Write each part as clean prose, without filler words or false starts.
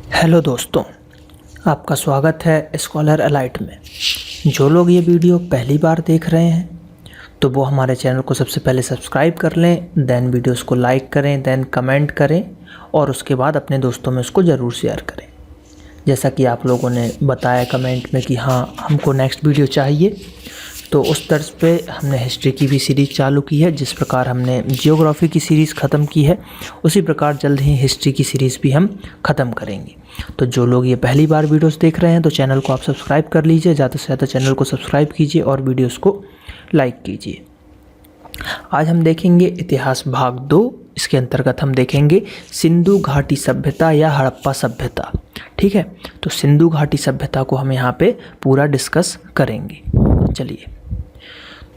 Hello दोस्तों, आपका स्वागत है स्कॉलर एलाइट में। जो लोग ये वीडियो पहली बार देख रहे हैं तो वो हमारे चैनल को सबसे पहले सब्सक्राइब कर लें, देन वीडियोस को लाइक करें, देन कमेंट करें और उसके बाद अपने दोस्तों में उसको ज़रूर शेयर करें। जैसा कि आप लोगों ने बताया कमेंट में कि हाँ हमको नेक्स्ट वीडियो चाहिए, तो उस तर्ज पे हमने हिस्ट्री की भी सीरीज़ चालू की है। जिस प्रकार हमने जियोग्राफी की सीरीज़ ख़त्म की है उसी प्रकार जल्द ही हिस्ट्री की सीरीज़ भी हम ख़त्म करेंगे। तो जो लोग ये पहली बार वीडियोस देख रहे हैं तो चैनल को आप सब्सक्राइब कर लीजिए, ज़्यादा से ज़्यादा चैनल को सब्सक्राइब कीजिए और वीडियोस को लाइक कीजिए। आज हम देखेंगे इतिहास भाग 2। इसके अंतर्गत हम देखेंगे सिंधु घाटी सभ्यता या हड़प्पा सभ्यता। ठीक है, तो सिंधु घाटी सभ्यता को हम यहाँ पे पूरा डिस्कस करेंगे। चलिए,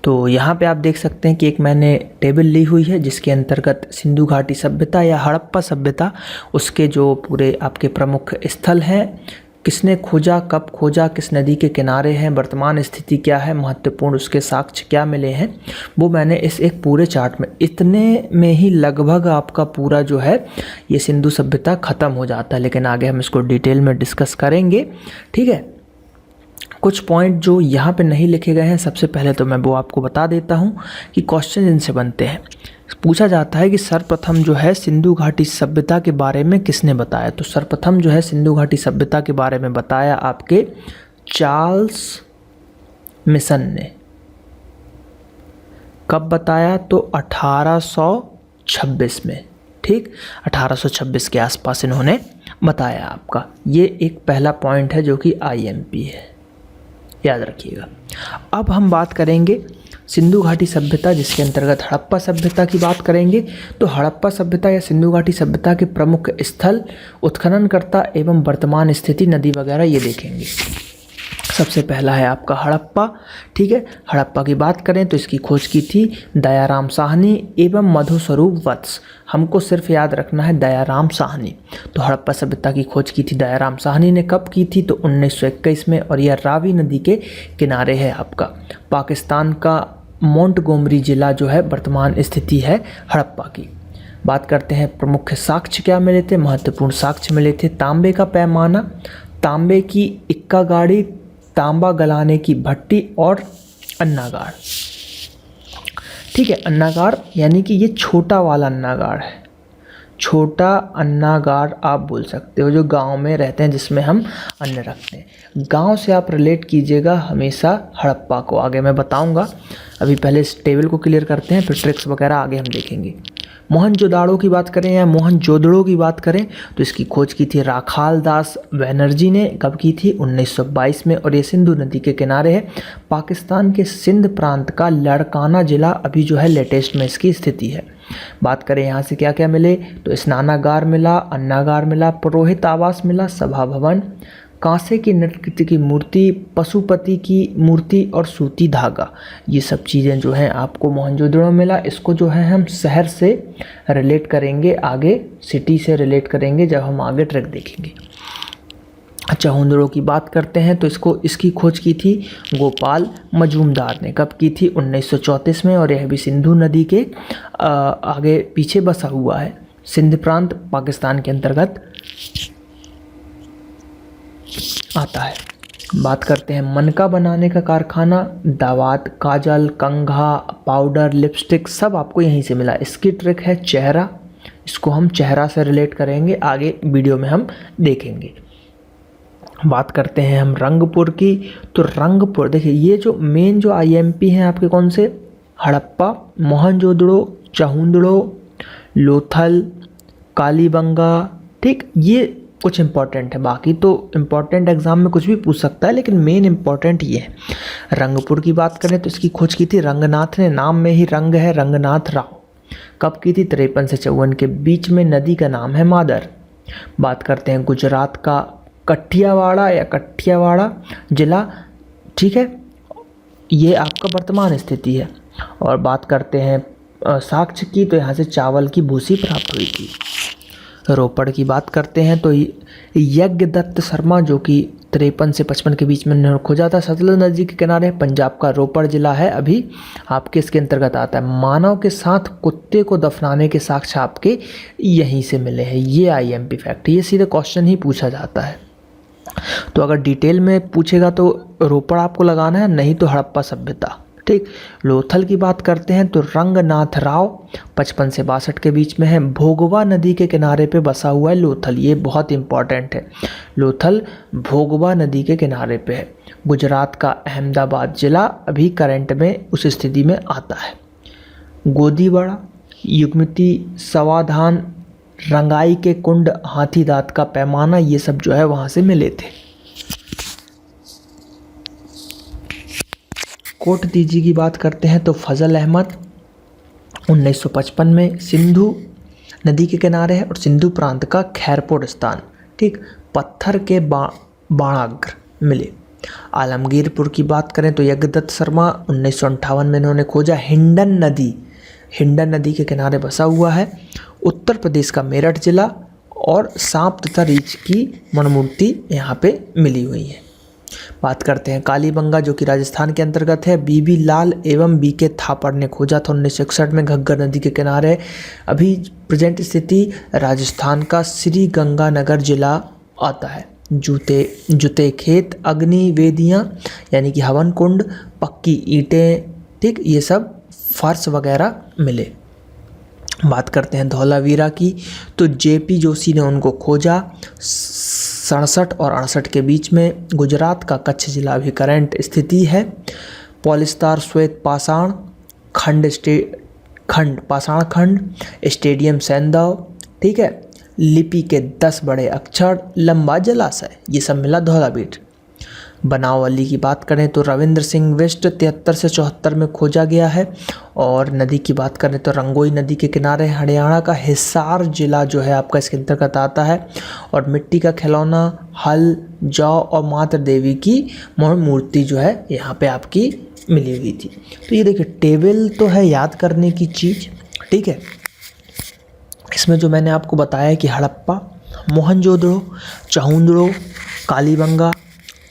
तो यहाँ पे आप देख सकते हैं कि एक मैंने टेबल ली हुई है जिसके अंतर्गत सिंधु घाटी सभ्यता या हड़प्पा सभ्यता, उसके जो पूरे आपके प्रमुख स्थल हैं, किसने खोजा, कब खोजा, किस नदी के किनारे हैं, वर्तमान स्थिति क्या है, महत्वपूर्ण उसके साक्ष्य क्या मिले हैं, वो मैंने इस एक पूरे चार्ट में, इतने में ही लगभग आपका पूरा जो है ये सिंधु सभ्यता ख़त्म हो जाता है। लेकिन आगे हम इसको डिटेल में डिस्कस करेंगे। ठीक है, कुछ पॉइंट जो यहाँ पे नहीं लिखे गए हैं, सबसे पहले तो मैं वो आपको बता देता हूँ कि क्वेश्चन इनसे बनते हैं। पूछा जाता है कि सर्वप्रथम जो है सिंधु घाटी सभ्यता के बारे में किसने बताया। तो सर्वप्रथम जो है सिंधु घाटी सभ्यता के बारे में बताया आपके चार्ल्स मिशन ने। कब बताया? तो 1826 में। ठीक, 1826 के आसपास इन्होंने बताया आपका। ये एक पहला पॉइंट है जो कि आईएमपी है, याद रखिएगा। अब हम बात करेंगे सिंधु घाटी सभ्यता, जिसके अंतर्गत हड़प्पा सभ्यता की बात करेंगे। तो हड़प्पा सभ्यता या सिंधु घाटी सभ्यता के प्रमुख स्थल, उत्खननकर्ता एवं वर्तमान स्थिति, नदी वगैरह ये देखेंगे। सबसे पहला है आपका हड़प्पा। ठीक है, हड़प्पा की बात करें तो इसकी खोज की थी दयाराम साहनी एवं मधुस्वरूप वत्स। हमको सिर्फ याद रखना है दयाराम साहनी। तो हड़प्पा सभ्यता की खोज की थी दयाराम साहनी ने। कब की थी? तो 1921 में, और यह रावी नदी के किनारे है आपका। पाकिस्तान का मोंटगोमरी जिला जो है वर्तमान स्थिति है हड़प्पा की। बात करते हैं प्रमुख साक्ष्य क्या मिले थे, महत्वपूर्ण साक्ष्य मिले थे। तांबे का पैमाना, तांबे की इक्का गाड़ी, तांबा गलाने की भट्टी और अन्नागार। ठीक है, अन्नागार यानी कि ये छोटा वाला अन्नागार है, छोटा अन्नागार आप बोल सकते हो, जो गांव में रहते हैं जिसमें हम अन्न रखते हैं। गांव से आप रिलेट कीजिएगा हमेशा हड़प्पा को, आगे मैं बताऊंगा। अभी पहले इस टेबल को क्लियर करते हैं, फिर ट्रिक्स वगैरह आगे हम देखेंगे। मोहनजोदाड़ो की बात करें या मोहनजोदड़ो की बात करें तो इसकी खोज की थी राखाल दास बनर्जी ने। कब की थी? 1922 में, और ये सिंधु नदी के किनारे है। पाकिस्तान के सिंध प्रांत का लड़काना जिला अभी जो है लेटेस्ट में इसकी स्थिति है। बात करें यहाँ से क्या क्या मिले तो स्नानागार मिला, अन्नागार मिला, पुरोहित आवास मिला, सभा भवन, कांसे की नृत्य की मूर्ति, पशुपति की मूर्ति और सूती धागा। ये सब चीज़ें जो हैं आपको मोहनजोदड़ो में मिला। इसको जो है हम शहर से रिलेट करेंगे, आगे सिटी से रिलेट करेंगे जब हम आगे ट्रैक देखेंगे। चहुंदड़ो की बात करते हैं तो इसकी खोज की थी गोपाल मजूमदार ने। कब की थी? 1934 में, और यह भी सिंधु नदी के आगे पीछे बसा हुआ है। सिंध प्रांत पाकिस्तान के अंतर्गत आता है। बात करते हैं मनका बनाने का कारखाना, दावात, काजल, कंघा, पाउडर, लिपस्टिक सब आपको यहीं से मिला। इसकी ट्रिक है चेहरा, इसको हम चेहरा से रिलेट करेंगे, आगे वीडियो में हम देखेंगे। बात करते हैं हम रंगपुर की, तो रंगपुर देखिए, ये जो मेन जो आईएमपी हैं आपके कौन से? हड़प्पा, मोहनजोदड़ो, चहुंदड़ो, लोथल, कालीबंगा। ठीक, ये कुछ इंपॉर्टेंट है, बाकी तो इंपॉर्टेंट एग्जाम में कुछ भी पूछ सकता है, लेकिन मेन इंपॉर्टेंट ये है। रंगपुर की बात करें तो इसकी खोज की थी रंगनाथ ने, नाम में ही रंग है, रंगनाथ राव। कब की थी? 53 से 54 के बीच में। नदी का नाम है मादर। बात करते हैं गुजरात का कठियावाड़ा या कठियावाड़ा जिला। ठीक है, ये आपका वर्तमान स्थिति है। और बात करते हैं साक्ष्य की, तो यहाँ से चावल की भूसी प्राप्त हुई थी। रोपड़ की बात करते हैं तो यज्ञदत्त शर्मा जो कि 53 से 55 के बीच में इन्होंने खोजा था। सतलुज नदी के किनारे पंजाब का रोपड़ जिला है, अभी आपके इसके अंतर्गत आता है। मानव के साथ कुत्ते को दफनाने के साक्ष्य आपके यहीं से मिले हैं। ये IMP फैक्ट, ये सीधे क्वेश्चन ही पूछा जाता है। तो अगर डिटेल में पूछेगा तो रोपड़ आपको लगाना है, नहीं तो हड़प्पा सभ्यता। ठीक, लोथल की बात करते हैं तो रंगनाथ राव 55 से 62 के बीच में है। भोगवा नदी के किनारे पे बसा हुआ है लोथल, ये बहुत इंपॉर्टेंट है। लोथल भोगवा नदी के किनारे पे है। गुजरात का अहमदाबाद जिला अभी करंट में उस स्थिति में आता है। गोदीवाड़ा, युग्मती, समाधान, रंगाई के कुंड, हाथी दांत का पैमाना, ये सब जो है वहाँ से मिले थे। कोट दीजी की बात करते हैं तो फजल अहमद 1955 में सिंधु नदी के किनारे है और सिंधु प्रांत का खैरपुर स्थान। ठीक, पत्थर के बाणाग्र मिले। आलमगीरपुर की बात करें तो यज्ञदत्त शर्मा 1958 में इन्होंने खोजा। हिंडन नदी के किनारे बसा हुआ है। उत्तर प्रदेश का मेरठ जिला और सांप तथा रीछ की मणिमूर्ति यहाँ पे मिली हुई है। बात करते हैं कालीबंगा जो कि राजस्थान के अंतर्गत है। बीबी लाल एवं BK थापड़ ने खोजा था 1961 में, घग्गर नदी के किनारे। अभी प्रेजेंट स्थिति राजस्थान का श्री गंगानगर जिला आता है। जूते खेत, अग्नि वेदियाँ यानी कि हवन कुंड, पक्की ईंटें, ठीक, ये सब फर्श वगैरह मिले। बात करते हैं धौलावीरा की तो JP जोशी ने उनको खोजा 67 और 68 के बीच में। गुजरात का कच्छ जिला भी करंट स्थिति है। पॉलिस्टार श्वेत पाषाण पाषाण खंड, स्टेडियम सैंदव, ठीक है, लिपि के 10 बड़े अक्षर, लंबा जलाशय, ये सब मिला धौलावीर। बनावली की बात करें तो रविंद्र सिंह वेस्ट 73 से 74 में खोजा गया है। और नदी की बात करें तो रंगोई नदी के किनारे हरियाणा का हिसार जिला जो है आपका इसके अंतर्गत आता है। और मिट्टी का खिलौना, हल, जौ और मातृ देवी की मूर्ति जो है यहाँ पे आपकी मिली हुई थी। तो ये देखिए टेबल तो है याद करने की चीज़, ठीक है। इसमें जो मैंने आपको बताया है कि हड़प्पा, मोहनजोदड़ो, चहुंदड़ो, कालीबंगा,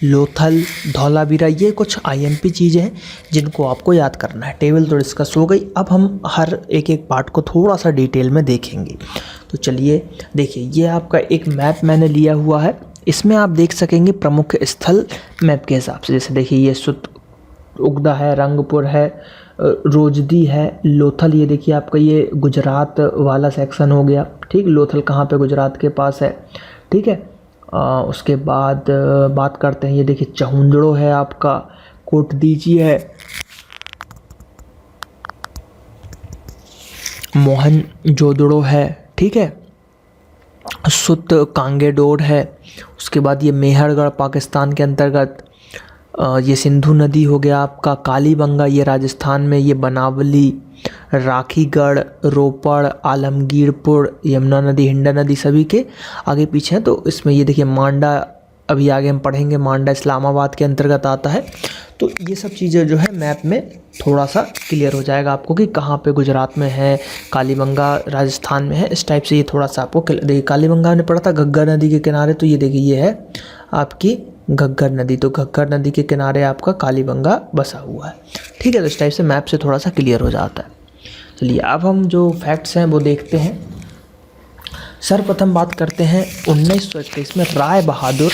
लोथल, धौलावीरा, ये कुछ IMP चीज़ें हैं जिनको आपको याद करना है। टेबल तो डिस्कस हो गई, अब हम हर एक पार्ट को थोड़ा सा डिटेल में देखेंगे। तो चलिए देखिए, ये आपका एक मैप मैंने लिया हुआ है। इसमें आप देख सकेंगे प्रमुख स्थल मैप के हिसाब से। जैसे देखिए ये सुत उगदा है, रंगपुर है, रोजदी है, लोथल, ये देखिए आपका ये गुजरात वाला सेक्शन हो गया। ठीक, लोथल कहाँ पे, गुजरात के पास है, ठीक है। उसके बाद बात करते हैं, ये देखिए चहुंदड़ो है आपका, कोट दीजी है, मोहनजोदड़ो है, ठीक है, सुत कांगेडोर है। उसके बाद ये मेहरगढ़ पाकिस्तान के अंतर्गत, ये सिंधु नदी हो गया आपका, कालीबंगा ये राजस्थान में, ये बनावली, राखीगढ़, रोपड़, आलमगीरपुर, यमुना नदी, हिंडन नदी सभी के आगे पीछे हैं। तो इसमें ये देखिए मांडा, अभी आगे हम पढ़ेंगे, मांडा इस्लामाबाद के अंतर्गत आता है। तो ये सब चीज़ें जो है मैप में थोड़ा सा क्लियर हो जाएगा आपको कि कहाँ पे गुजरात में है, कालीबंगा राजस्थान में है, इस टाइप से ये थोड़ा सा आपको देखिए। कालीबंगा ने पढ़ा था घग्गर नदी के किनारे, तो ये देखिए ये है आपकी घग्गर नदी, तो घग्गर नदी के किनारे आपका कालीबंगा बसा हुआ है, ठीक है। तो इस टाइप से मैप से थोड़ा सा क्लियर हो जाता है। चलिए अब हम जो फैक्ट्स हैं वो देखते हैं। सर्वप्रथम बात करते हैं 1921 में राय बहादुर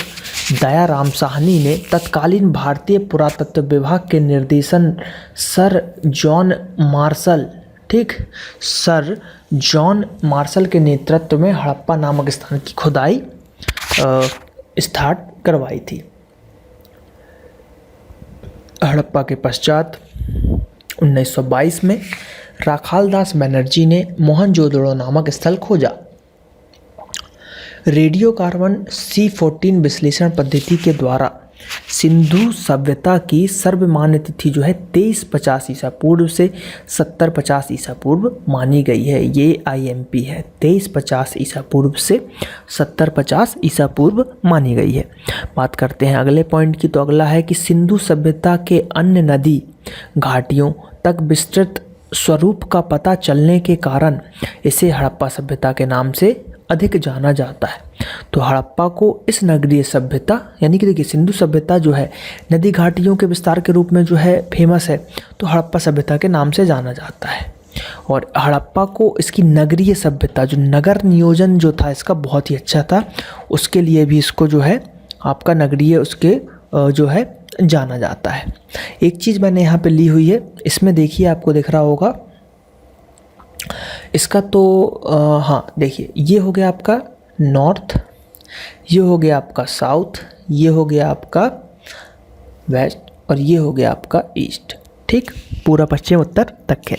दयाराम साहनी ने तत्कालीन भारतीय पुरातत्व विभाग के निर्देशन सर जॉन मार्शल, ठीक, सर जॉन मार्शल के नेतृत्व में हड़प्पा नामक स्थान की खुदाई स्टार्ट करवाई थी। हड़प्पा के पश्चात 1922 में राखालदास बनर्जी ने मोहनजोदड़ो नामक स्थल खोजा। रेडियो कार्बन C14 विश्लेषण पद्धति के द्वारा सिंधु सभ्यता की सर्वमान्य तिथि जो है 2350 ईसा पूर्व से 7050 ईसा पूर्व मानी गई है। ये IMP है, 2350 ईसा पूर्व से 7050 ईसा पूर्व मानी गई है। बात करते हैं अगले पॉइंट की, तो अगला है कि सिंधु सभ्यता के अन्य नदी घाटियों तक विस्तृत स्वरूप का पता चलने के कारण इसे हड़प्पा सभ्यता के नाम से अधिक जाना जाता है। तो हड़प्पा को इस नगरीय सभ्यता यानी कि देखिए सिंधु सभ्यता जो है नदी घाटियों के विस्तार के रूप में जो है फेमस है, तो हड़प्पा सभ्यता के नाम से जाना जाता है। और हड़प्पा को इसकी नगरीय सभ्यता, जो नगर नियोजन जो था इसका बहुत ही अच्छा था, उसके लिए भी इसको जो है आपका नगरीय उसके जो है जाना जाता है। एक चीज़ मैंने यहाँ पे ली हुई है, इसमें देखिए आपको दिख रहा होगा इसका तो हाँ देखिए, ये हो गया आपका नॉर्थ, ये हो गया आपका साउथ, ये हो गया आपका वेस्ट और ये हो गया आपका ईस्ट। ठीक, पूरा पश्चिम उत्तर दक्षिण।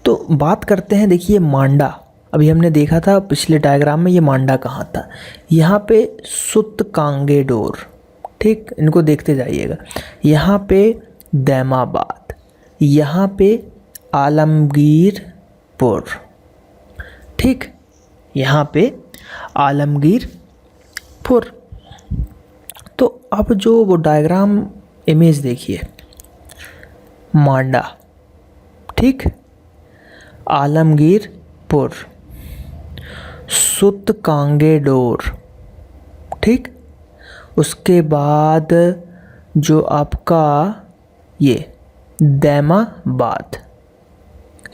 तो बात करते हैं, देखिए मांडा, अभी हमने देखा था पिछले डायग्राम में ये मांडा कहाँ था, यहाँ पे सुतकांगेडोर। ठीक, इनको देखते जाइएगा। यहाँ पे दैमाबाद, यहाँ पे आलमगीरपुर। ठीक, यहाँ पे आलमगीरपुर। तो अब जो वो डायग्राम इमेज देखिए, मांडा, ठीक, आलमगीरपुर, सुतकांगेडोर, ठीक, उसके बाद जो आपका ये दैमाबाद,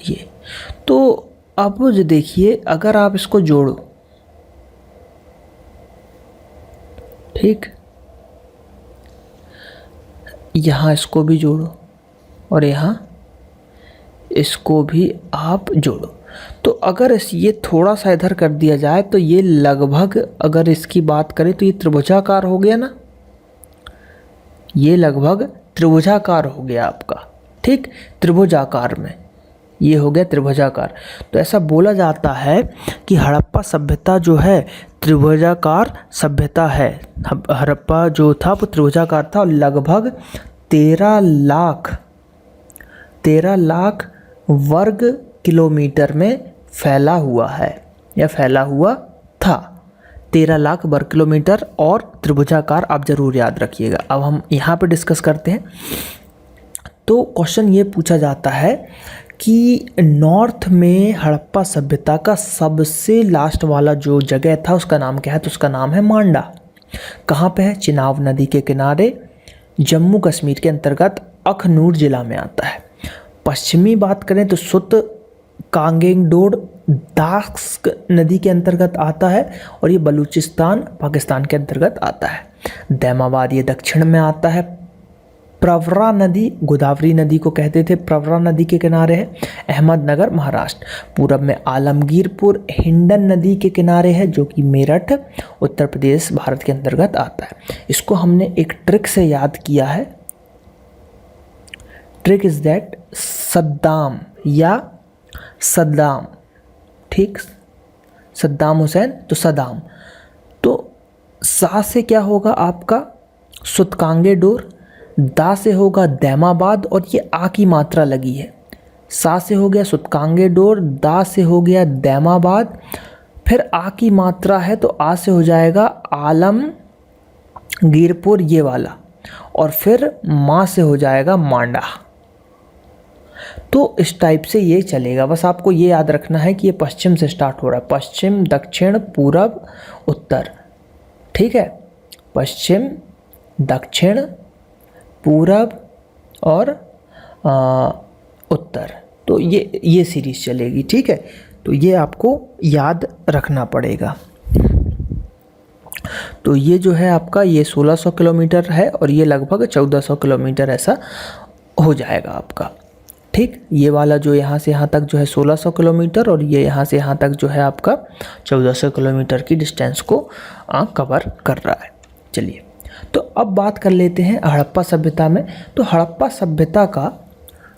ये। तो अब जो देखिए, अगर आप इसको जोड़ो, ठीक, यहाँ इसको भी जोड़ो और यहाँ इसको भी आप जोड़ो, तो अगर ये थोड़ा सा इधर कर दिया जाए तो ये लगभग, अगर इसकी बात करें तो ये त्रिभुजाकार हो गया ना, ये लगभग त्रिभुजाकार हो गया आपका। ठीक, त्रिभुजाकार में ये हो गया त्रिभुजाकार। तो ऐसा बोला जाता है कि हड़प्पा सभ्यता जो है त्रिभुजाकार सभ्यता है। हड़प्पा जो था वो त्रिभुजाकार था और लगभग 13 लाख वर्ग किलोमीटर में फैला हुआ है या फैला हुआ था। 13 लाख वर्ग किलोमीटर और त्रिभुजाकार, आप ज़रूर याद रखिएगा। अब हम यहाँ पे डिस्कस करते हैं। तो क्वेश्चन ये पूछा जाता है कि नॉर्थ में हड़प्पा सभ्यता का सबसे लास्ट वाला जो जगह था उसका नाम क्या है, तो उसका नाम है मांडा। कहाँ पे है? चिनाब नदी के किनारे, जम्मू कश्मीर के अंतर्गत अखनूर जिला में आता है। पश्चिमी बात करें तो सुतकांगेडोर दास्क नदी के अंतर्गत आता है और ये बलूचिस्तान पाकिस्तान के अंतर्गत आता है। दैमाबाद ये दक्षिण में आता है। प्रवरा नदी, गोदावरी नदी को कहते थे, प्रवरा नदी के किनारे है। अहमदनगर महाराष्ट्र। पूरब में आलमगीरपुर हिंडन नदी के किनारे है, जो कि मेरठ उत्तर प्रदेश भारत के अंतर्गत आता है। इसको हमने एक ट्रिक से याद किया है। ट्रिक इज दैट सद्दाम या सद्दाम, ठीक, सद्दाम हुसैन तो सदाम। तो सा से क्या होगा आपका सुतकांगेडोर, दा से होगा दैमाबाद और ये आ की मात्रा लगी है। सा से हो गया सुतकांगेडोर, दा से हो गया दैमाबाद, फिर आ की मात्रा है तो आ से हो जाएगा आलमगीरपुर ये वाला, और फिर माँ से हो जाएगा मांडा। तो इस टाइप से ये चलेगा। बस आपको ये याद रखना है कि ये पश्चिम से स्टार्ट हो रहा है, पश्चिम, दक्षिण, पूरब, उत्तर। ठीक है, पश्चिम, दक्षिण, पूरब और उत्तर। तो ये सीरीज चलेगी। ठीक है, तो ये आपको याद रखना पड़ेगा। तो ये जो है आपका ये 1600 किलोमीटर है और ये लगभग 1400 किलोमीटर ऐसा हो जाएगा आपका। ठीक, ये वाला जो यहाँ से यहाँ तक जो है 1600 किलोमीटर और ये यहाँ से यहाँ तक जो है आपका 1400 किलोमीटर की डिस्टेंस को कवर कर रहा है। चलिए, तो अब बात कर लेते हैं हड़प्पा सभ्यता में। तो हड़प्पा सभ्यता का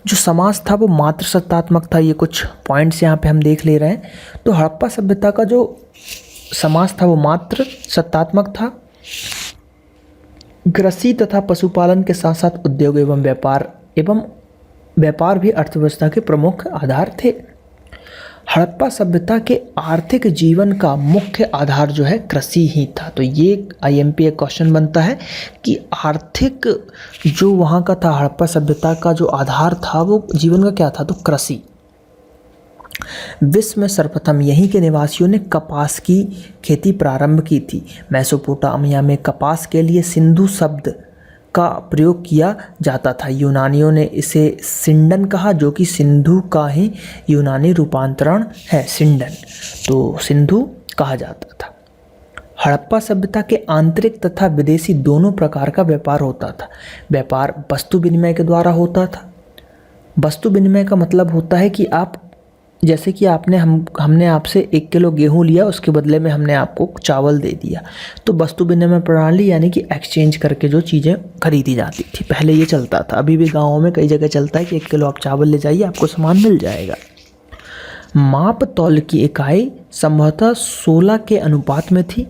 जो समाज था वो मात्र सत्तात्मक था। ये कुछ पॉइंट्स यहाँ पे हम देख ले रहे हैं। तो हड़प्पा सभ्यता का जो समाज था वो मात्र सत्तात्मक था। कृषि तथा पशुपालन के साथ साथ उद्योग एवं व्यापार भी अर्थव्यवस्था के प्रमुख आधार थे। हड़प्पा सभ्यता के आर्थिक जीवन का मुख्य आधार जो है कृषि ही था। तो ये IMP एक क्वेश्चन बनता है कि आर्थिक जो वहाँ का था, हड़प्पा सभ्यता का जो आधार था वो जीवन का क्या था, तो कृषि। विश्व में सर्वप्रथम यहीं के निवासियों ने कपास की खेती प्रारंभ की थी। मेसोपोटामिया में कपास के लिए सिंधु शब्द का प्रयोग किया जाता था। यूनानियों ने इसे सिंडन कहा, जो कि सिंधु का ही यूनानी रूपांतरण है, सिंडन, तो सिंधु कहा जाता था। हड़प्पा सभ्यता के आंतरिक तथा विदेशी दोनों प्रकार का व्यापार होता था। व्यापार वस्तु विनिमय के द्वारा होता था। वस्तु विनिमय का मतलब होता है कि आप, जैसे कि हमने आपसे 1 किलो गेहूँ लिया, उसके बदले में हमने आपको चावल दे दिया, तो वस्तु विनिमय प्रणाली यानी कि एक्सचेंज करके जो चीज़ें खरीदी जाती थी, पहले ये चलता था। अभी भी गाँवों में कई जगह चलता है कि 1 किलो आप चावल ले जाइए, आपको सामान मिल जाएगा। माप तौल की इकाई संभवतः 16 के अनुपात में थी।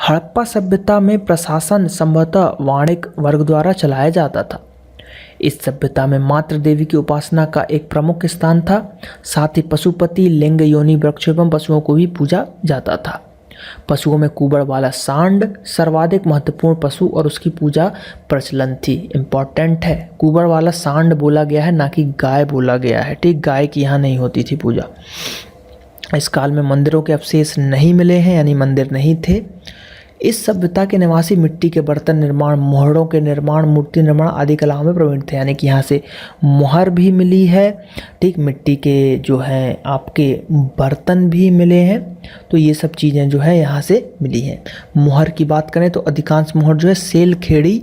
हड़प्पा सभ्यता में प्रशासन संभवतः वाणिक वर्ग द्वारा चलाया जाता था। इस सभ्यता में मातृ देवी की उपासना का एक प्रमुख स्थान था। साथ ही पशुपति, लिंग, योनि, वृक्ष एवं पशुओं को भी पूजा जाता था। पशुओं में कुबड़ वाला सांड सर्वाधिक महत्वपूर्ण पशु और उसकी पूजा प्रचलन थी। इम्पॉर्टेंट है, कुबड़ वाला सांड बोला गया है, ना कि गाय बोला गया है। ठीक, गाय की यहाँ नहीं होती थी पूजा। इस काल में मंदिरों के अवशेष नहीं मिले हैं, यानी मंदिर नहीं थे। इस सभ्यता के निवासी मिट्टी के बर्तन निर्माण, मोहरों के निर्माण, मूर्ति निर्माण आदि कलाओं में प्रवीण थे, यानी कि यहाँ से मोहर भी मिली है। ठीक, मिट्टी के जो हैं आपके बर्तन भी मिले हैं, तो ये सब चीज़ें जो है यहाँ से मिली हैं। मोहर की बात करें तो अधिकांश मोहर जो है सेल खेड़ी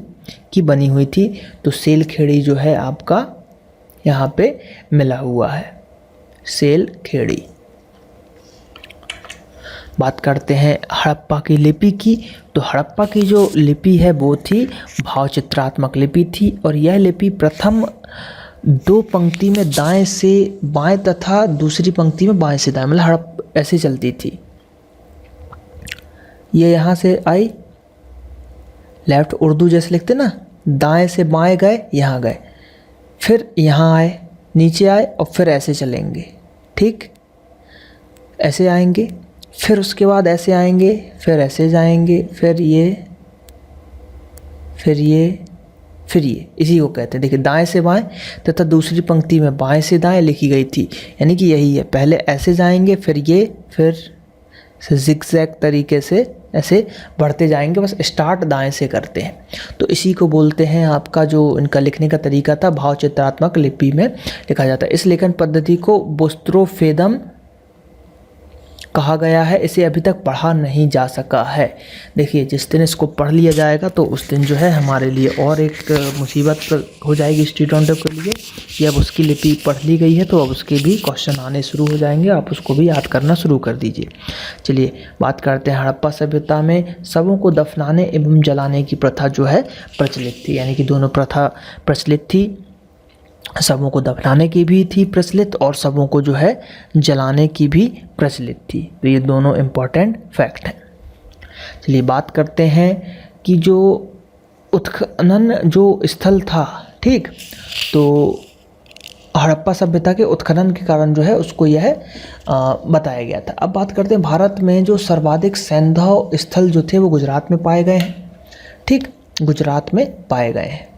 की बनी हुई थी, तो सेल खेड़ी जो है आपका यहाँ पे मिला हुआ है, सेल खेड़ी। बात करते हैं हड़प्पा की लिपि की, तो हड़प्पा की जो लिपि है वो थी भावचित्रात्मक लिपि थी, और यह लिपि प्रथम 2 पंक्ति में दाएं से बाएं तथा दूसरी पंक्ति में बाएं से दाएं, मतलब हड़प ऐसे चलती थी। ये यहाँ से आई, लेफ्ट उर्दू जैसे लिखते ना, दाएं से बाएं गए, यहाँ गए, फिर यहाँ आए, नीचे आए और फिर ऐसे चलेंगे। ठीक, ऐसे आएंगे, फिर उसके बाद ऐसे आएंगे, फिर ऐसे जाएंगे, फिर ये, फिर ये, फिर ये, इसी को कहते हैं। देखिए, दाएं से बाएं तथा दूसरी पंक्ति में बाएं से दाएं लिखी गई थी, यानी कि यही है। पहले ऐसे जाएंगे, फिर ये, फिर जिगजैग तरीके से ऐसे बढ़ते जाएंगे, बस स्टार्ट दाएं से करते हैं। तो इसी को बोलते हैं, आपका जो इनका लिखने का तरीका था भावचित्रात्मक लिपि में लिखा जाता है। इस लेखन पद्धति को बुस्त्रोफेदम कहा गया है। इसे अभी तक पढ़ा नहीं जा सका है। देखिए, जिस दिन इसको पढ़ लिया जाएगा तो उस दिन जो है हमारे लिए और एक मुसीबत हो जाएगी स्टूडेंटों के लिए कि अब उसकी लिपि पढ़ ली गई है, तो अब उसके भी क्वेश्चन आने शुरू हो जाएंगे, आप उसको भी याद करना शुरू कर दीजिए। चलिए बात करते हैं हड़प्पा सभ्यता में शवों को दफनाने एवं जलाने की प्रथा जो है प्रचलित थी, यानी कि दोनों प्रथा प्रचलित थी। शवों को दफनाने की भी थी प्रचलित और शवों को जो है जलाने की भी प्रचलित थी। तो ये दोनों इम्पॉर्टेंट फैक्ट हैं। चलिए बात करते हैं कि जो उत्खनन जो स्थल था, ठीक, तो हड़प्पा सभ्यता के उत्खनन के कारण जो है उसको यह बताया गया था। अब बात करते हैं भारत में जो सर्वाधिक सैंधव स्थल जो थे वो गुजरात में पाए गए हैं। ठीक, गुजरात में पाए गए हैं।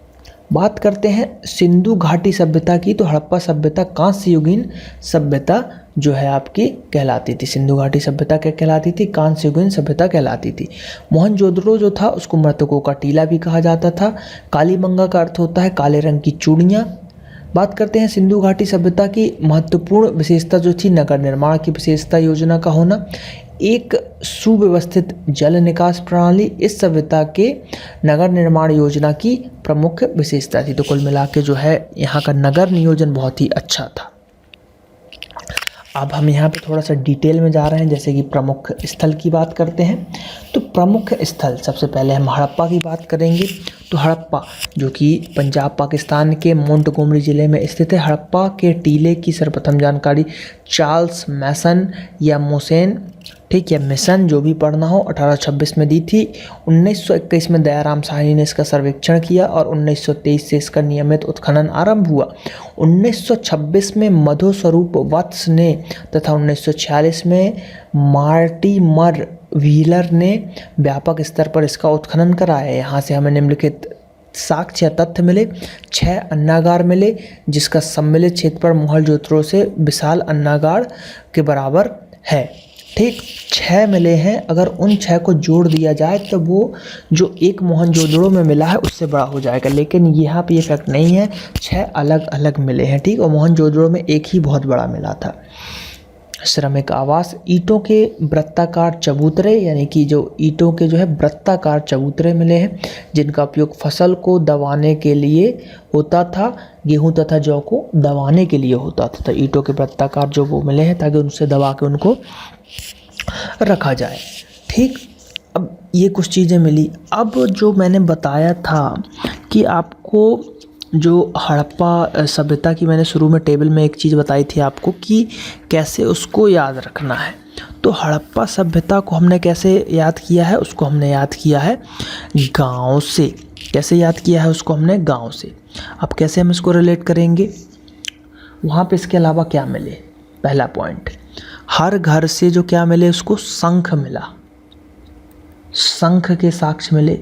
बात करते हैं सिंधु घाटी सभ्यता की, तो हड़प्पा सभ्यता कांस्य युगीन सभ्यता जो है आपकी कहलाती थी। सिंधु घाटी सभ्यता क्या कहलाती थी? कांस्य युगीन सभ्यता कहलाती थी। मोहनजोदड़ो जो था उसको मृतकों का टीला भी कहा जाता था। कालीबंगा का अर्थ होता है काले रंग की चूड़ियाँ। बात करते हैं सिंधु घाटी सभ्यता की महत्वपूर्ण विशेषता जो थी नगर निर्माण की विशेषता योजना का होना, एक सुव्यवस्थित जल निकास प्रणाली इस सभ्यता के नगर निर्माण योजना की प्रमुख विशेषता थी। तो कुल मिला के जो है यहाँ का नगर नियोजन बहुत ही अच्छा था। अब हम यहाँ पे थोड़ा सा डिटेल में जा रहे हैं, जैसे कि प्रमुख स्थल की बात करते हैं। तो प्रमुख स्थल सबसे पहले हम हड़प्पा की बात करेंगे। तो हड़प्पा जो कि पंजाब पाकिस्तान के मोंटगोमरी ज़िले में स्थित है। हड़प्पा के टीले की सर्वप्रथम जानकारी चार्ल्स मैसन या मोसेन, ठीक है, मिशन जो भी पढ़ना हो, 1826 में दी थी। 1921 में दयाराम साहनी ने इसका सर्वेक्षण किया और 1923 से इसका नियमित उत्खनन आरंभ हुआ। 1926 में मधु स्वरूप वत्स ने तथा 1946 में मार्टिमर व्हीलर ने व्यापक स्तर पर इसका उत्खनन कराया। यहाँ से हमें निम्नलिखित साक्ष्य या तथ्य मिले, 6 अन्नागार मिले जिसका सम्मिलित क्षेत्रफल मोहनजोदड़ो से विशाल अन्नागार के बराबर है। ठीक, 6 मिले हैं, अगर उन 6 को जोड़ दिया जाए तो वो जो एक मोहनजोदड़ो में मिला है उससे बड़ा हो जाएगा, लेकिन यहाँ पे ये फैक्ट नहीं है, 6 अलग अलग मिले हैं। ठीक, और मोहनजोदड़ो में एक ही बहुत बड़ा मिला था। श्रमिक आवास, ईंटों के वृत्ताकार चबूतरे, यानी कि जो ईंटों के जो है वृत्ताकार चबूतरे मिले हैं जिनका उपयोग फसल को दबाने के लिए होता था, गेहूं तथा जौ को दबाने के लिए होता था। तो ईंटों के वृत्ताकार जो वो मिले हैं ताकि उनसे दबा के उनको रखा जाए। ठीक, अब ये कुछ चीज़ें मिली। अब जो मैंने बताया था कि आपको जो हड़प्पा सभ्यता की मैंने शुरू में टेबल में एक चीज़ बताई थी आपको कि कैसे उसको याद रखना है, तो हड़प्पा सभ्यता को हमने कैसे याद किया है, उसको हमने याद किया है गांव से। कैसे याद किया है उसको हमने? गांव से। अब कैसे हम इसको रिलेट करेंगे? वहाँ पे इसके अलावा क्या मिले? पहला पॉइंट, हर घर से जो क्या मिले उसको शंख मिला, शंख के साक्ष्य मिले।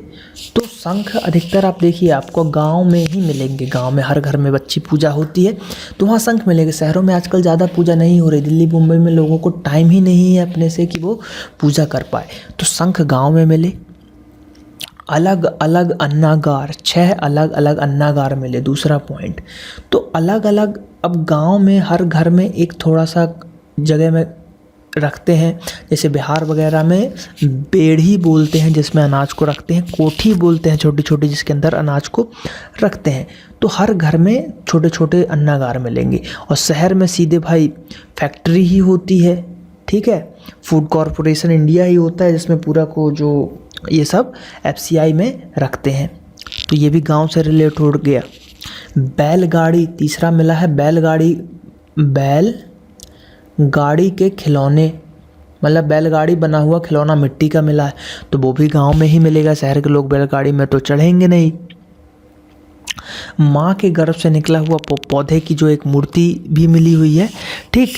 तो शंख अधिकतर आप देखिए आपको गांव में ही मिलेंगे, गांव में हर घर में बच्ची पूजा होती है तो वहाँ शंख मिलेंगे। शहरों में आजकल ज़्यादा पूजा नहीं हो रही, दिल्ली मुंबई में लोगों को टाइम ही नहीं है अपने से कि वो पूजा कर पाए, तो शंख गांव में मिले। अलग अलग अन्नागार, 6 अलग अलग अन्नागार मिले। दूसरा पॉइंट, तो अलग अलग, अब गांव में हर घर में एक थोड़ा सा जगह में रखते हैं, जैसे बिहार वगैरह में बेढ़ी बोलते हैं जिसमें अनाज को रखते हैं, कोठी बोलते हैं छोटी छोटी जिसके अंदर अनाज को रखते हैं। तो हर घर में छोटे छोटे अन्नागार मिलेंगे। और शहर में सीधे भाई फैक्ट्री ही होती है, ठीक है, फूड कॉरपोरेशन इंडिया ही होता है जिसमें पूरा को जो ये सब FCI में रखते हैं। तो ये भी गांव से रिलेट हो गया। बैलगाड़ी तीसरा मिला है, बैलगाड़ी, बैल गाड़ी के खिलौने, मतलब बैलगाड़ी बना हुआ खिलौना मिट्टी का मिला है, तो वो भी गांव में ही मिलेगा। शहर के लोग बैलगाड़ी में तो चढ़ेंगे नहीं। माँ के गर्भ से निकला हुआ पौधे की जो एक मूर्ति भी मिली हुई है। ठीक,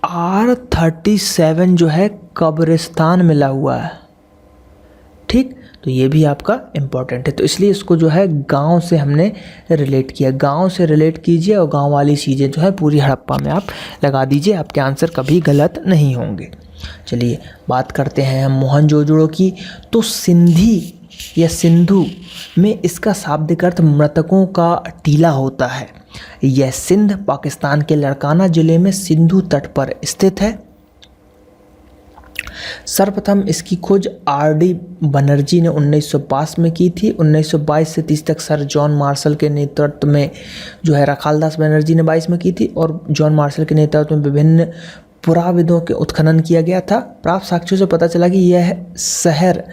R37 जो है कब्रिस्तान मिला हुआ है। ठीक, तो ये भी आपका इम्पोर्टेंट है, तो इसलिए इसको जो है गांव से हमने रिलेट किया। गांव से रिलेट कीजिए और गांव वाली चीज़ें जो है पूरी हड़प्पा में आप लगा दीजिए, आपके आंसर कभी गलत नहीं होंगे। चलिए बात करते हैं हम मोहनजोदड़ो की। तो सिंधी या सिंधु में इसका शाब्दिक अर्थ मृतकों का टीला होता है। यह सिंध पाकिस्तान के लड़काना ज़िले में सिंधु तट पर स्थित है। सर्वप्रथम इसकी खोज RD बनर्जी ने 1905 में की थी। 1922 से 30 तक सर जॉन मार्शल के नेतृत्व में जो है रखालदास बनर्जी ने 22 में की थी, और जॉन मार्शल के नेतृत्व में विभिन्न पुराविदों के उत्खनन किया गया था। प्राप्त साक्ष्यों से पता चला कि यह शहर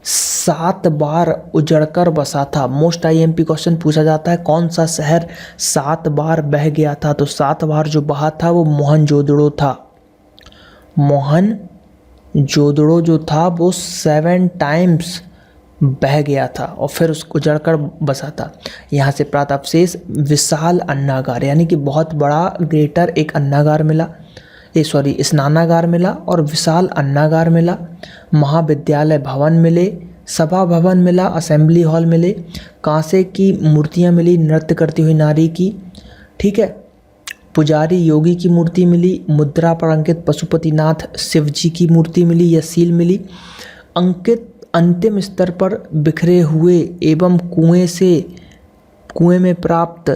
7 बार उजड़कर बसा था। मोस्ट IMP क्वेश्चन पूछा जाता है, कौन सा शहर 7 बार बह गया था? तो 7 बार जो बहा था वो मोहनजोदड़ो था। मोहनजोदड़ो जो था वो 7 टाइम्स बह गया था और फिर उसको उजड़कर बसा था। यहाँ से प्राप्त अवशेष विशाल अन्नागार, यानी कि बहुत बड़ा ग्रेटर एक अन्नागार मिला, स्नानागार मिला और विशाल अन्नागार मिला। महाविद्यालय भवन मिले, सभा भवन मिला, असेंबली हॉल मिले, कांसे की मूर्तियाँ मिली नृत्य करती हुई नारी की, ठीक है, पुजारी योगी की मूर्ति मिली, मुद्रा पर अंकित पशुपतिनाथ शिव जी की मूर्ति मिली या सील मिली। अंकित अंतिम स्तर पर बिखरे हुए एवं कुएं में प्राप्त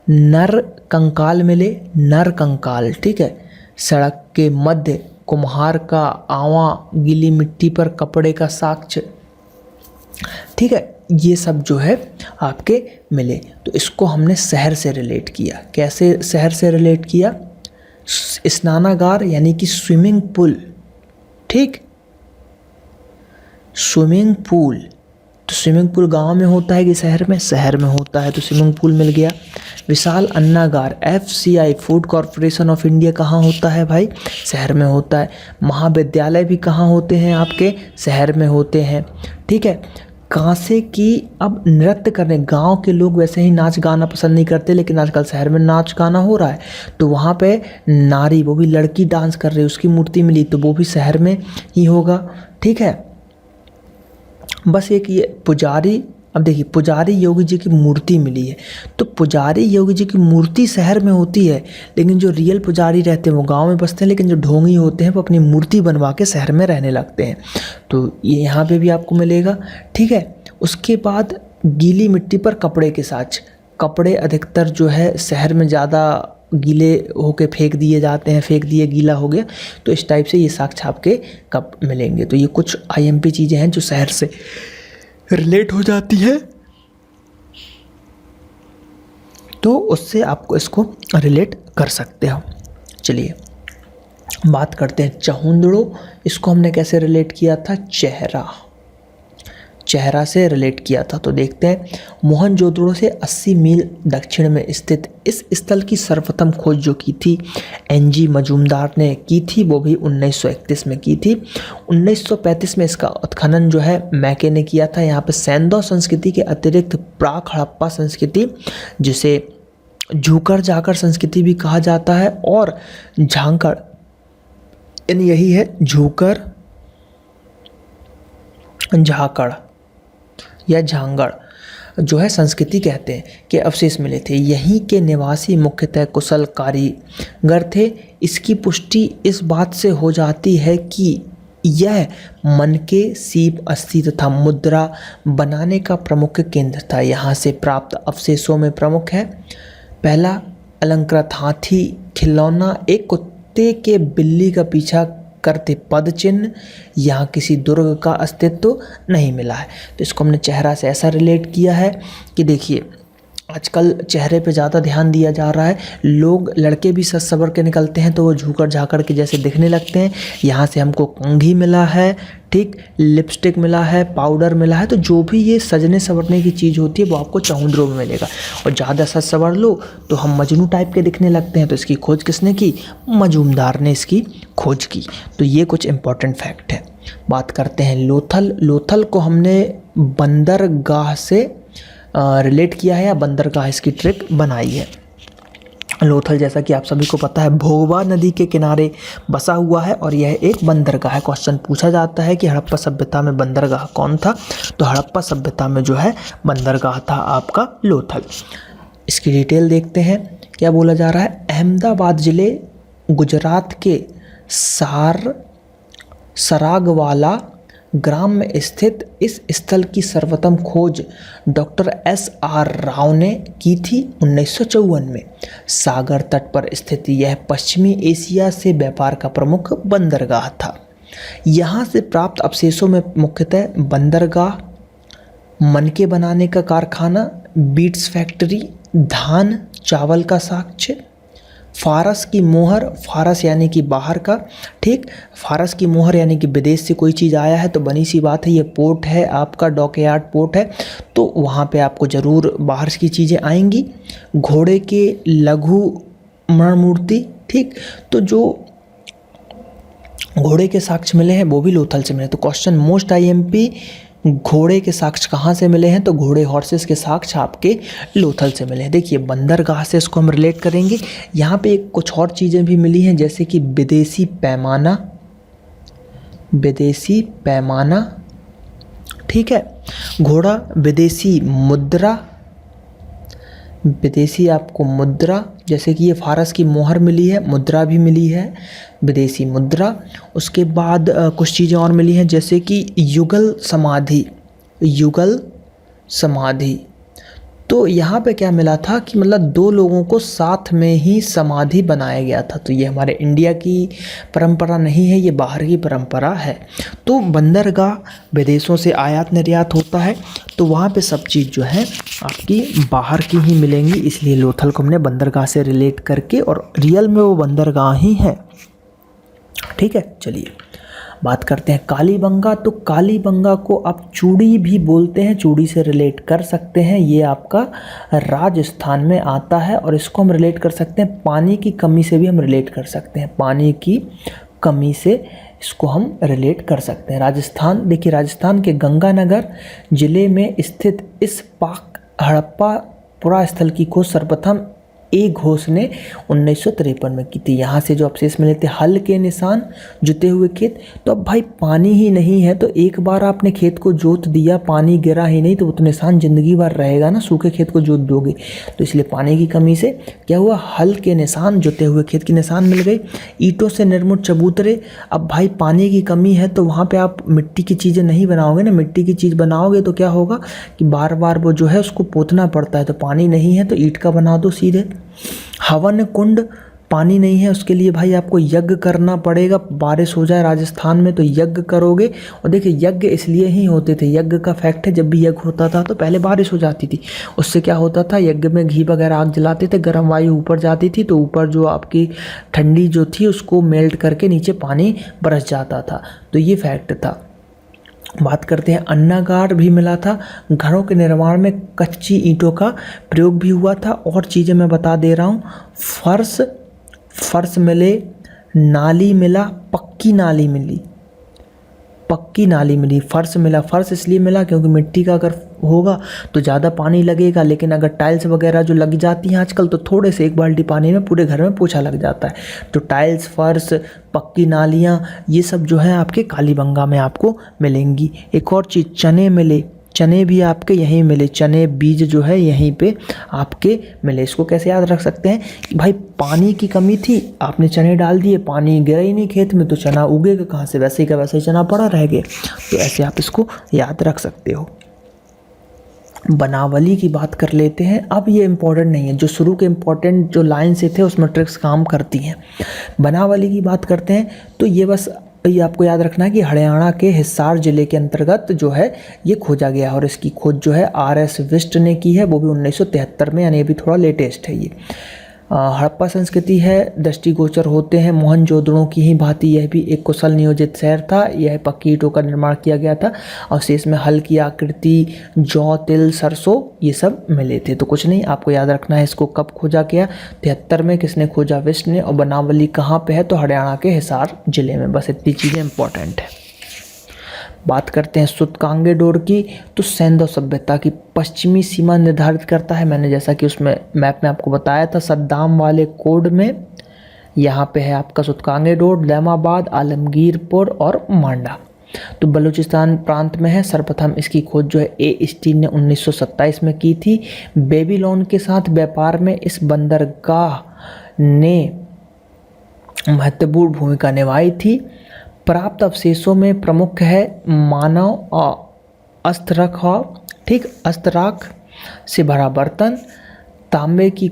नर कंकाल मिले, नर कंकाल, ठीक है। सड़क के मध्य कुम्हार का आवा, गीली मिट्टी पर कपड़े का साक्ष्य, ठीक है, ये सब जो है आपके मिले। तो इसको हमने शहर से रिलेट किया। कैसे शहर से रिलेट किया? स्नानागार यानी कि स्विमिंग पूल, ठीक, स्विमिंग पूल। तो स्विमिंग पूल गांव में होता है कि शहर में? शहर में होता है, तो स्विमिंग पूल मिल गया। विशाल अन्नागार FCI food corporation of India कहाँ होता है भाई? शहर में होता है। महाविद्यालय भी कहाँ होते हैं आपके? शहर में होते हैं, ठीक है। कांसे की, अब नृत्य करने, गांव के लोग वैसे ही नाच गाना पसंद नहीं करते, लेकिन आजकल शहर में नाच गाना हो रहा है, तो वहाँ पे नारी, वो भी लड़की डांस कर रही है, उसकी मूर्ति मिली, तो वो भी शहर में ही होगा, ठीक है। बस एक ये पुजारी अब देखिए पुजारी योगी जी की मूर्ति मिली है, तो पुजारी योगी जी की मूर्ति शहर में होती है, लेकिन जो रियल पुजारी रहते हैं वो गांव में बसते हैं, लेकिन जो ढोंगी होते हैं वो अपनी मूर्ति बनवा के शहर में रहने लगते हैं। तो ये यहाँ पे भी आपको मिलेगा। ठीक है, उसके बाद गीली मिट्टी पर कपड़े के साक्ष। कपड़े अधिकतर जो है शहर में ज़्यादा गीले होके फेंक दिए जाते हैं, फेंक दिए गीला हो गया, तो इस टाइप से ये साक्ष्य आपके कब मिलेंगे। तो ये कुछ IMP चीज़ें हैं जो शहर से रिलेट हो जाती है, तो उससे आपको इसको रिलेट कर सकते हो। चलिए बात करते हैं चहुंदड़ो। इसको हमने कैसे रिलेट किया था? चेहरा से रिलेट किया था। तो देखते हैं, मोहनजोदड़ो से 80 मील दक्षिण में स्थित इस स्थल की सर्वप्रथम खोज जो की थी NG मजूमदार ने की थी, वो भी 1931 में की थी। 1935 में इसका उत्खनन जो है मैके ने किया था। यहाँ पे सैंदो संस्कृति के अतिरिक्त प्राक हड़प्पा संस्कृति, जिसे झूकर जाकर संस्कृति भी कहा जाता है, और झांकड़, यानी यही है झूकर झाकड़ या झांगड़ जो है संस्कृति कहते हैं, के अवशेष मिले थे। यहीं के निवासी मुख्यतः कुशल कारीगर थे। इसकी पुष्टि इस बात से हो जाती है कि यह मनके, सीप, अस्थि तथा मुद्रा बनाने का प्रमुख केंद्र था। यहाँ से प्राप्त अवशेषों में प्रमुख है, पहला अलंकृत हाथी खिलौना, एक कुत्ते के बिल्ली का पीछा करते पद चिन्ह। यहाँ किसी दुर्ग का अस्तित्व नहीं मिला है। तो इसको हमने चेहरा से ऐसा रिलेट किया है कि देखिए आजकल चेहरे पे ज़्यादा ध्यान दिया जा रहा है। लोग, लड़के भी सज सवर के निकलते हैं तो वो झूकर झाकड़ के जैसे दिखने लगते हैं। यहाँ से हमको कंघी मिला है, ठीक, लिपस्टिक मिला है, पाउडर मिला है। तो जो भी ये सजने संवरने की चीज़ होती है वो आपको चहुंदड़ों में मिलेगा। और ज़्यादा सज सवर लो तो हम मजनू टाइप के दिखने लगते हैं। तो इसकी खोज किसने की? मजूमदार ने इसकी खोज की। तो ये कुछ इंपॉर्टेंट फैक्ट है। बात करते हैं लोथल। लोथल को हमने बंदरगाह से रिलेट किया है, या बंदरगाह इसकी ट्रिक बनाई है। लोथल जैसा कि आप सभी को पता है भोगवा नदी के किनारे बसा हुआ है और यह एक बंदरगाह है। क्वेश्चन पूछा जाता है कि हड़प्पा सभ्यता में बंदरगाह कौन था? तो हड़प्पा सभ्यता में जो है बंदरगाह था आपका लोथल। इसकी डिटेल देखते हैं, क्या बोला जा रहा है। अहमदाबाद ज़िले गुजरात के सरागवाला ग्राम में स्थित इस स्थल की सर्वप्रथम खोज डॉक्टर SR राव ने की थी 1954 में। सागर तट पर स्थित यह पश्चिमी एशिया से व्यापार का प्रमुख बंदरगाह था। यहाँ से प्राप्त अवशेषों में मुख्यतः बंदरगाह, मनके बनाने का कारखाना, बीट्स फैक्ट्री, धान चावल का साक्ष्य, फारस की मोहर, फारस यानी कि बाहर का, ठीक, फारस की मोहर यानी कि विदेश से कोई चीज़ आया है तो बनी सी बात है ये पोर्ट है आपका, डॉकयार्ड पोर्ट है, तो वहाँ पे आपको ज़रूर बाहर की चीज़ें आएंगी। घोड़े के लघु मूर्ति, ठीक, तो जो घोड़े के साक्ष्य मिले हैं वो भी लोथल से मिले। तो क्वेश्चन मोस्ट IMP, घोड़े के साक्ष्य कहाँ से मिले हैं? तो घोड़े, हॉर्सेस के साक्ष्य आपके लोथल से मिले हैं। देखिए बंदरगाह से इसको हम रिलेट करेंगे। यहाँ पे कुछ और चीज़ें भी मिली हैं, जैसे कि विदेशी पैमाना, ठीक है, घोड़ा, विदेशी मुद्रा, विदेशी आपको मुद्रा, जैसे कि ये फारस की मोहर मिली है, मुद्रा भी मिली है, विदेशी मुद्रा। उसके बाद कुछ चीज़ें और मिली हैं, जैसे कि युगल समाधि। तो यहाँ पे क्या मिला था कि मतलब दो लोगों को साथ में ही समाधि बनाया गया था। तो ये हमारे इंडिया की परंपरा नहीं है, ये बाहर की परंपरा है। तो बंदरगाह विदेशों से आयात निर्यात होता है, तो वहाँ पे सब चीज़ जो है आपकी बाहर की ही मिलेंगी। इसलिए लोथल को हमने बंदरगाह से रिलेट करके, और रियल में वो बंदरगाह ही है, ठीक है। चलिए बात करते हैं कालीबंगा। तो कालीबंगा को आप चूड़ी भी बोलते हैं, चूड़ी से रिलेट कर सकते हैं। ये आपका राजस्थान में आता है और इसको हम रिलेट कर सकते हैं पानी की कमी से भी हम रिलेट कर सकते हैं, पानी की कमी से इसको हम रिलेट कर सकते हैं। राजस्थान, देखिए राजस्थान के गंगानगर जिले में स्थित इस पाक हड़प्पा पुरा स्थल की खोज सर्वप्रथम ए घोष ने 1953 में की थी। यहाँ से जो अवशेष मिले थे, हल के निशान, जुते हुए खेत। तो अब भाई पानी ही नहीं है, तो एक बार आपने खेत को जोत दिया, पानी गिरा ही नहीं, तो वो तो निशान जिंदगी भर रहेगा ना, सूखे खेत को जोत दोगे। तो इसलिए पानी की कमी से क्या हुआ, हल के निशान, जुते हुए खेत के निशान मिल गए। ईंटों से निर्मित चबूतरे, अब भाई पानी की कमी है तो वहाँ पे आप मिट्टी की चीज़ें नहीं बनाओगे ना, मिट्टी की चीज़ बनाओगे तो क्या होगा कि बार बार वो जो है उसको पोतना पड़ता है, तो पानी नहीं है तो ईंट का बना दो सीधे। हवन कुंड, पानी नहीं है उसके लिए भाई आपको यज्ञ करना पड़ेगा, बारिश हो जाए राजस्थान में तो यज्ञ करोगे। और देखिए यज्ञ इसलिए ही होते थे, यज्ञ का फैक्ट है, जब भी यज्ञ होता था तो पहले बारिश हो जाती थी, उससे क्या होता था, यज्ञ में घी वगैरह आग जलाते थे, गर्म वायु ऊपर जाती थी तो ऊपर जो आपकी ठंडी जो थी उसको मेल्ट करके नीचे पानी बरस जाता था, तो ये फैक्ट था। बात करते हैं, अन्नागार भी मिला था, घरों के निर्माण में कच्ची ईंटों का प्रयोग भी हुआ था। और चीज़ें मैं बता दे रहा हूँ, फर्श मिले, नाली मिला, पक्की नाली मिली, फर्श मिला। फर्श इसलिए मिला क्योंकि मिट्टी का अगर होगा तो ज़्यादा पानी लगेगा, लेकिन अगर टाइल्स वगैरह जो लग जाती हैं आजकल तो थोड़े से एक बाल्टी पानी में पूरे घर में पोछा लग जाता है। तो टाइल्स, फर्श, पक्की नालियाँ, ये सब जो है आपके कालीबंगा में आपको मिलेंगी। एक और चीज़, चने मिले, चने भी आपके यहीं मिले, चने बीज जो है यहीं पे आपके मिले। इसको कैसे याद रख सकते हैं कि भाई पानी की कमी थी, आपने चने डाल दिए, पानी गिरा ही नहीं खेत में तो चना उगेगा कहाँ से, वैसे ही का वैसे ही चना पड़ा रह गया। तो ऐसे आप इसको याद रख सकते हो। बनावली की बात कर लेते हैं। अब ये इम्पोर्टेंट नहीं है, जो शुरू के इम्पोर्टेंट जो लाइन से थे उसमें ट्रिक्स काम करती हैं। बनावली की बात करते हैं तो ये बस ये आपको याद रखना है कि हरियाणा के हिसार जिले के अंतर्गत जो है ये खोजा गया है, और इसकी खोज जो है RS विस्ट ने की है, वो भी 1973 में, यानी अभी थोड़ा लेटेस्ट है ये। हड़प्पा संस्कृति है, दृष्टिगोचर होते हैं मोहनजोदड़ो की ही भांति यह भी एक कुशल नियोजित शहर था। यह पक्की ईंटों का निर्माण किया गया था, और शेष में हल की आकृति, जौ, तिल, सरसों ये सब मिले थे। तो कुछ नहीं, आपको याद रखना है इसको कब खोजा गया, 73 में। किसने खोजा, विस्ट ने। और बनावली कहाँ पे है, तो हरियाणा के हिसार जिले में। बस इतनी चीज़ें इंपॉर्टेंट है। बात करते हैं सूतकांगेडोर की, तो सैंधव सभ्यता की पश्चिमी सीमा निर्धारित करता है। मैंने जैसा कि उसमें मैप में आपको बताया था, सद्दाम वाले कोड में यहाँ पे है आपका सूतकांगेडोर, दैमाबाद, आलमगीरपुर और मांडा। तो बलूचिस्तान प्रांत में है। सर्वप्रथम इसकी खोज जो है ए स्टीन ने 1927 में की थी। बेबीलोन के साथ व्यापार में इस बंदरगाह ने महत्वपूर्ण भूमिका निभाई थी। प्राप्त अवशेषों में प्रमुख है मानव अस्तरखाव, ठीक, अस्तराख से भरा बर्तन, तांबे की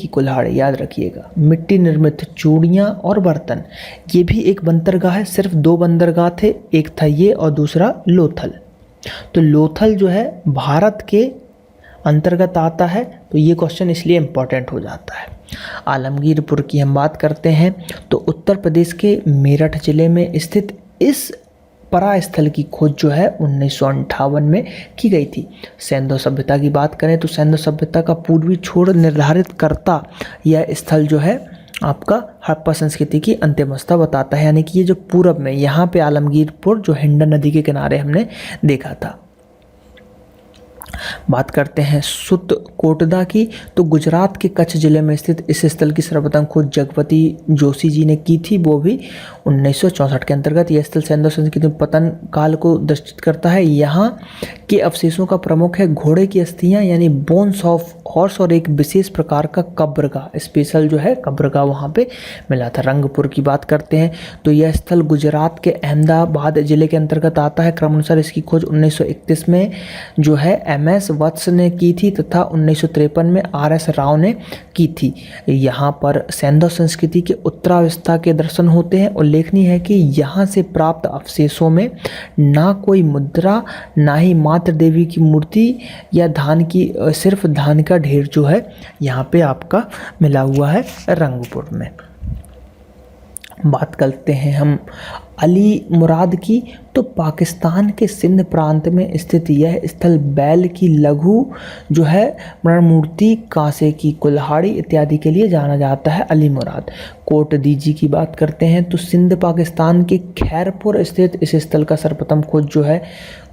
कुल्हाड़ी याद रखिएगा, मिट्टी निर्मित चूड़ियाँ और बर्तन। ये भी एक बंदरगाह है, सिर्फ 2 बंदरगाह थे, एक था ये और दूसरा लोथल। तो लोथल जो है भारत के अंतर्गत आता है, तो ये क्वेश्चन इसलिए इम्पोर्टेंट हो जाता है। आलमगीरपुर की हम बात करते हैं तो उत्तर प्रदेश के मेरठ जिले में स्थित इस परास्थल की खोज जो है 1958 में की गई थी। सैंधव सभ्यता की बात करें तो सैंधव सभ्यता का पूर्वी छोर निर्धारित करता यह स्थल जो है आपका हड़प्पा संस्कृति की अंत्यवस्था बताता है, यानी कि ये जो पूरब में यहाँ पे आलमगीरपुर जो हिंडन नदी के किनारे हमने देखा था। बात करते हैं सुतकोटदा की, तो गुजरात के कच्छ जिले में स्थित इस स्थल की सर्वप्रथम खोज जगपति जोशी जी ने की थी, वो भी 1964 के अंतर्गत। यह स्थल सैंधव संस्कृति में पतन काल को दर्शित करता है। यहाँ के अवशेषों का प्रमुख है घोड़े की अस्थियाँ यानी बोन्स ऑफ हॉर्स, और एक विशेष प्रकार का कब्रगाह, स्पेशल जो है कब्रगाह वहाँ पे मिला था। रंगपुर की बात करते हैं तो यह स्थल गुजरात के अहमदाबाद जिले के अंतर्गत आता है। क्रमानुसार इसकी खोज 1931 में जो है MS वत्स ने की थी तथा 1953 में RS राव ने की थी। यहाँ पर सैंधव संस्कृति के उत्तरावस्था के दर्शन होते हैं। उल्लेखनीय है कि यहाँ से प्राप्त अवशेषों में ना कोई मुद्रा, ना ही मातृ देवी की मूर्ति या धान की, सिर्फ धान का ढेर जो है यहाँ पे आपका मिला हुआ है रंगपुर में। बात करते हैं हम अली मुराद की, तो पाकिस्तान के सिंध प्रांत में स्थित यह स्थल बैल की लघु जो है मूर्ति, कांसे की कुल्हाड़ी इत्यादि के लिए जाना जाता है। अली मुराद कोट दीजी की बात करते हैं तो सिंध पाकिस्तान के खैरपुर स्थित इस स्थल का सर्वप्रथम खोज जो है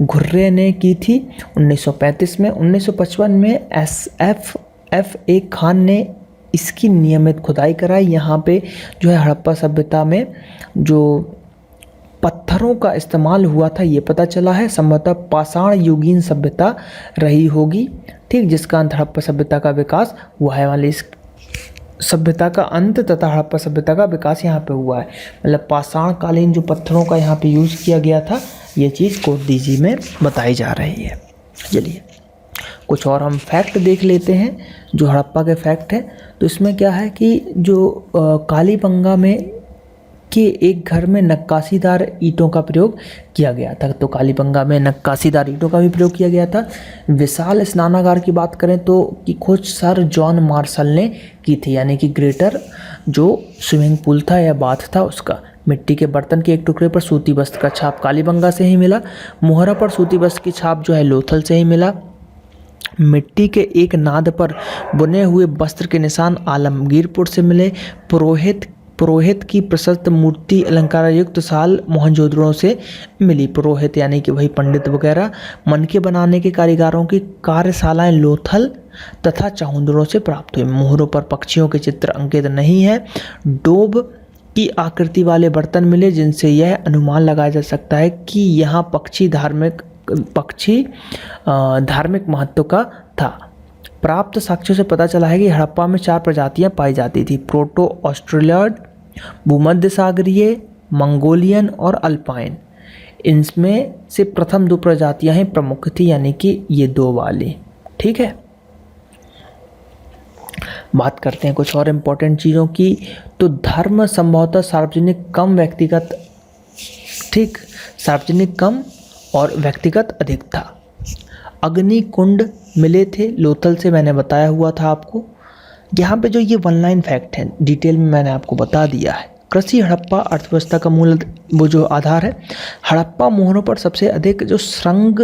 घुर्रे ने की थी 1935 में। 1955 में SF F.A. खान ने इसकी नियमित खुदाई कराई। यहाँ पे जो है हड़प्पा सभ्यता में जो पत्थरों का इस्तेमाल हुआ था ये पता चला है। संभवतः पाषाण युगीन सभ्यता रही होगी, ठीक, जिसका अंत हड़प्पा सभ्यता का विकास हुआ है। वाली इस सभ्यता का अंत तथा हड़प्पा सभ्यता का विकास यहाँ पे हुआ है। मतलब पाषाण कालीन जो पत्थरों का यहाँ पे यूज़ किया गया था, ये चीज़ कोटडीजी में बताई जा रही है। चलिए कुछ और हम फैक्ट देख लेते हैं जो हड़प्पा के फैक्ट है। तो इसमें क्या है कि जो कालीबंगा में के एक घर में नक्काशीदार ईंटों का प्रयोग किया गया था। तो कालीबंगा में नक्काशीदार ईंटों का भी प्रयोग किया गया था। विशाल स्नानागार की बात करें तो की खोज सर जॉन मार्शल ने की थी, यानी कि ग्रेटर जो स्विमिंग पूल था या बाथ था उसका। मिट्टी के बर्तन के एक टुकड़े पर सूती वस्त्र का छाप कालीबंगा से ही मिला। मोहरा पर सूती वस्त्र की छाप जो है लोथल से ही मिला। मिट्टी के एक नाद पर बुने हुए वस्त्र के निशान आलमगीरपुर से मिले। पुरोहित की प्रशस्त मूर्ति अलंकार युक्त साल मोहनजोदड़ो से मिली। पुरोहित यानी कि वही पंडित वगैरह। मनके बनाने के कारीगरों की कार्यशालाएं लोथल तथा चहुंदड़ों से प्राप्त हुई। मोहरों पर पक्षियों के चित्र अंकित नहीं है। डोब की आकृति वाले बर्तन मिले जिनसे यह अनुमान लगाया जा सकता है कि यहाँ पक्षी धार्मिक महत्व का था। प्राप्त साक्ष्यों से पता चला है कि हड़प्पा में 4 प्रजातियां पाई जाती थी: प्रोटो ऑस्ट्रेलियड, भूमध्य सागरीय, मंगोलियन और अल्पाइन। इनमें से प्रथम 2 प्रजातियां ही प्रमुख थी, यानी कि ये 2 वाली। ठीक है, बात करते हैं कुछ और इम्पोर्टेंट चीज़ों की। तो धर्म संभवतः सार्वजनिक कम व्यक्तिगत, ठीक, सार्वजनिक कम और व्यक्तिगत अधिक था। अग्नि कुंड मिले थे लोथल से, मैंने बताया हुआ था आपको। यहाँ पे जो ये 1 लाइन फैक्ट है डिटेल में मैंने आपको बता दिया है। कृषि हड़प्पा अर्थव्यवस्था का मूल वो जो आधार है। हड़प्पा मोहरों पर सबसे अधिक जो श्रृंग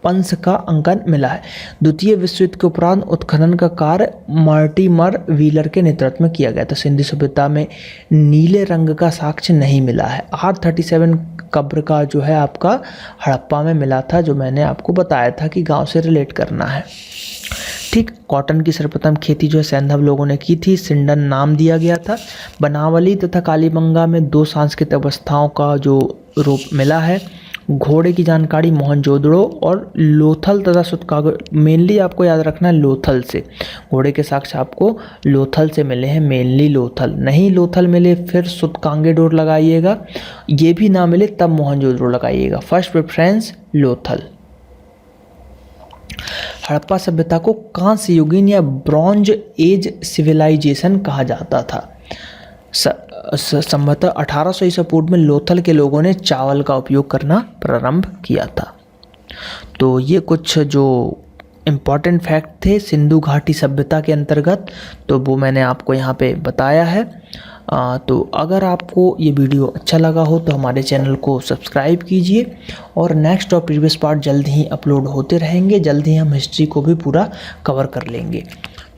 पंस का अंकन मिला है। द्वितीय विश्व युद्ध के उपरांत उत्खनन का कार्य मार्टिमर व्हीलर के नेतृत्व में किया गया था। सिंधु सभ्यता में नीले रंग का साक्ष्य नहीं मिला है। R37 कब्र का जो है आपका हड़प्पा में मिला था, जो मैंने आपको बताया था कि गांव से रिलेट करना है। ठीक, कॉटन की सर्वप्रथम खेती जो है सैंधव लोगों ने की थी। सिंडन नाम दिया गया था। बनावली तथा कालीबंगा में 2 सांस्कृतिक अवस्थाओं का जो रूप मिला है। घोड़े की जानकारी मोहनजोदड़ो और लोथल तथा सुतकांगेर, मेनली आपको याद रखना है लोथल से। घोड़े के साक्ष्य आपको लोथल से मिले हैं, मेनली लोथल। नहीं लोथल मिले फिर सुतकांगेर लगाइएगा, ये भी ना मिले तब मोहनजोदड़ो लगाइएगा। First preference Lothal. हड़प्पा सभ्यता को कांस्य युगीन या ब्रॉन्ज एज सिविलाइजेशन कहा जाता था। संभवतः 1800 ईसा पूर्व में लोथल के लोगों ने चावल का उपयोग करना प्रारंभ किया था। तो ये कुछ जो इम्पॉर्टेंट फैक्ट थे सिंधु घाटी सभ्यता के अंतर्गत, तो वो मैंने आपको यहाँ पे बताया है। तो अगर आपको ये वीडियो अच्छा लगा हो तो हमारे चैनल को सब्सक्राइब कीजिए और नेक्स्ट और प्रीवियस पार्ट जल्द ही अपलोड होते रहेंगे। जल्द ही हम हिस्ट्री को भी पूरा कवर कर लेंगे।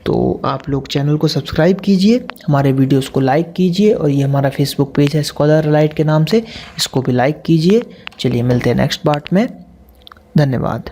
तो आप लोग चैनल को सब्सक्राइब कीजिए, हमारे वीडियोस को लाइक कीजिए और ये हमारा फेसबुक पेज है स्कॉलर एलाइट के नाम से, इसको भी लाइक कीजिए। चलिए मिलते हैं नेक्स्ट पार्ट में। धन्यवाद।